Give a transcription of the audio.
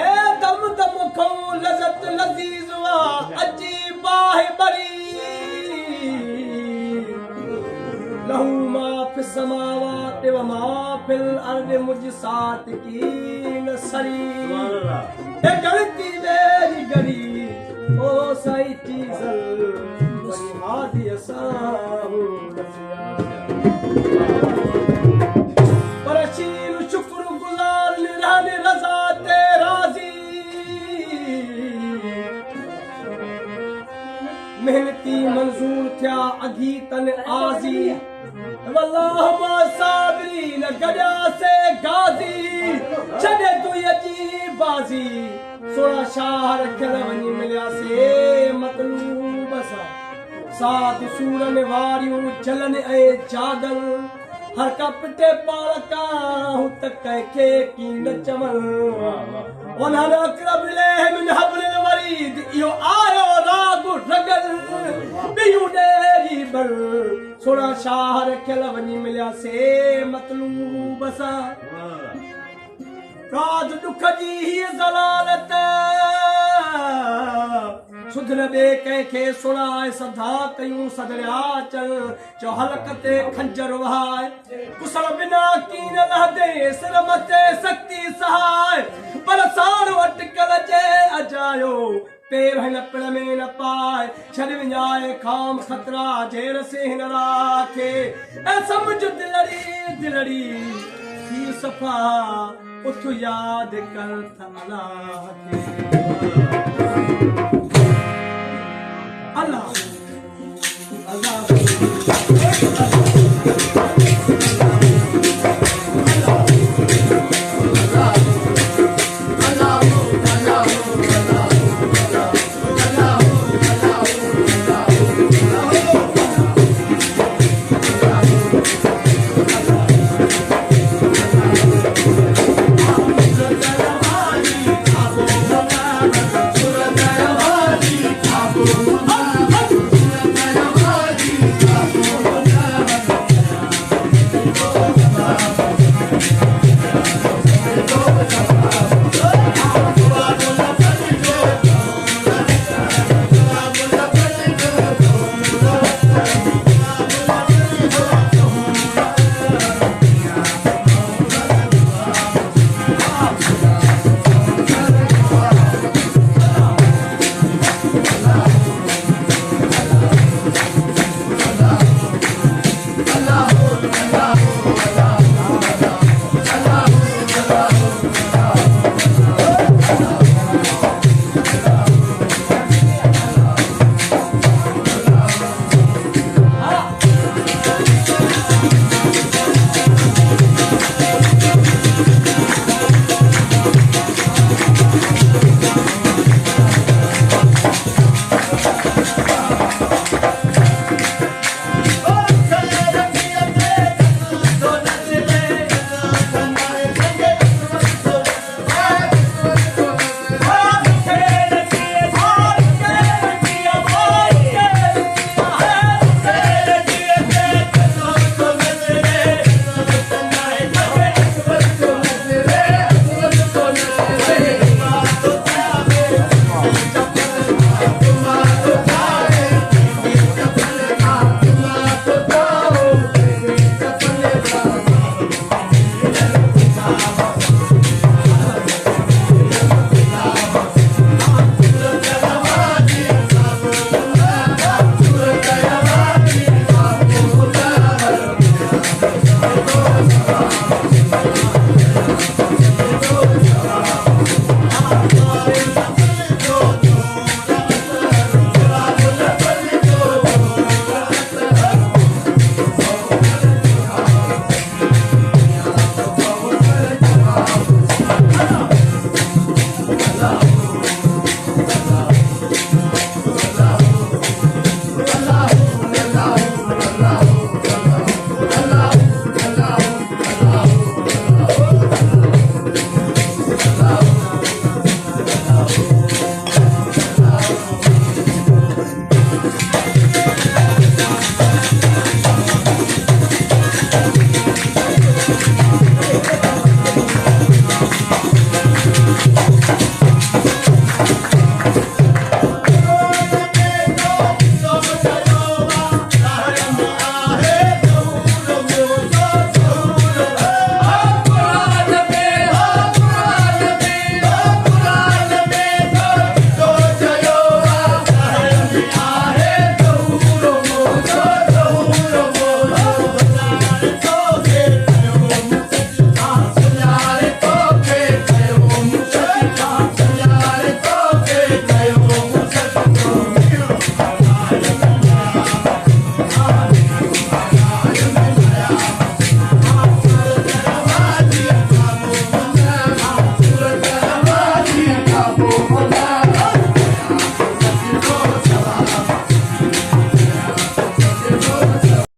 ए दम दम खो लज़त लज़ीज़ वा अजीब आहे बरी लहू मा फिस समावात व मा फिल अर्द मुजसात की नसरी ए गलती मेरी गरी ओ सही चीज़ल वही हादी असां परशील शुक्र गुजार निरान रजा ते राजी मेहनती मंजूर थिया अगी तन आजी वल्लाह मा साबरीन गजा से गाजी छड़े तू अजीब बाजी सोना शाह रखल वनी मिलिया से मतलूब सा सात सूरन वारियूं चलन ए जागल हर कपटे पालका हूं तक के की न चमन वनहन अकरब इलैहि मिन हब्लिल वरीद यो आयो राग रगल बियू डेरी बल सोना शाह रखल वनी मिलिया से मतलूब सा राज दुख जी ही ज़लालत सुधर बे कंहिंखे सुणाए सदा कयूं सदरिया चल जो हलकते खंजर वहाए कुसर बिना कीन लहदे सिर मथे शक्ति सहाय पर साण वटकल जे अजायो पेर हिन पिण में न पाए छॾ विञाए खाम खतरा जेर से हिन राखे ऐं सम्झ दिलड़ी दिलड़ी थी सफ़ा उठ याद कर त अलाह खे अल्लाह अल्लाह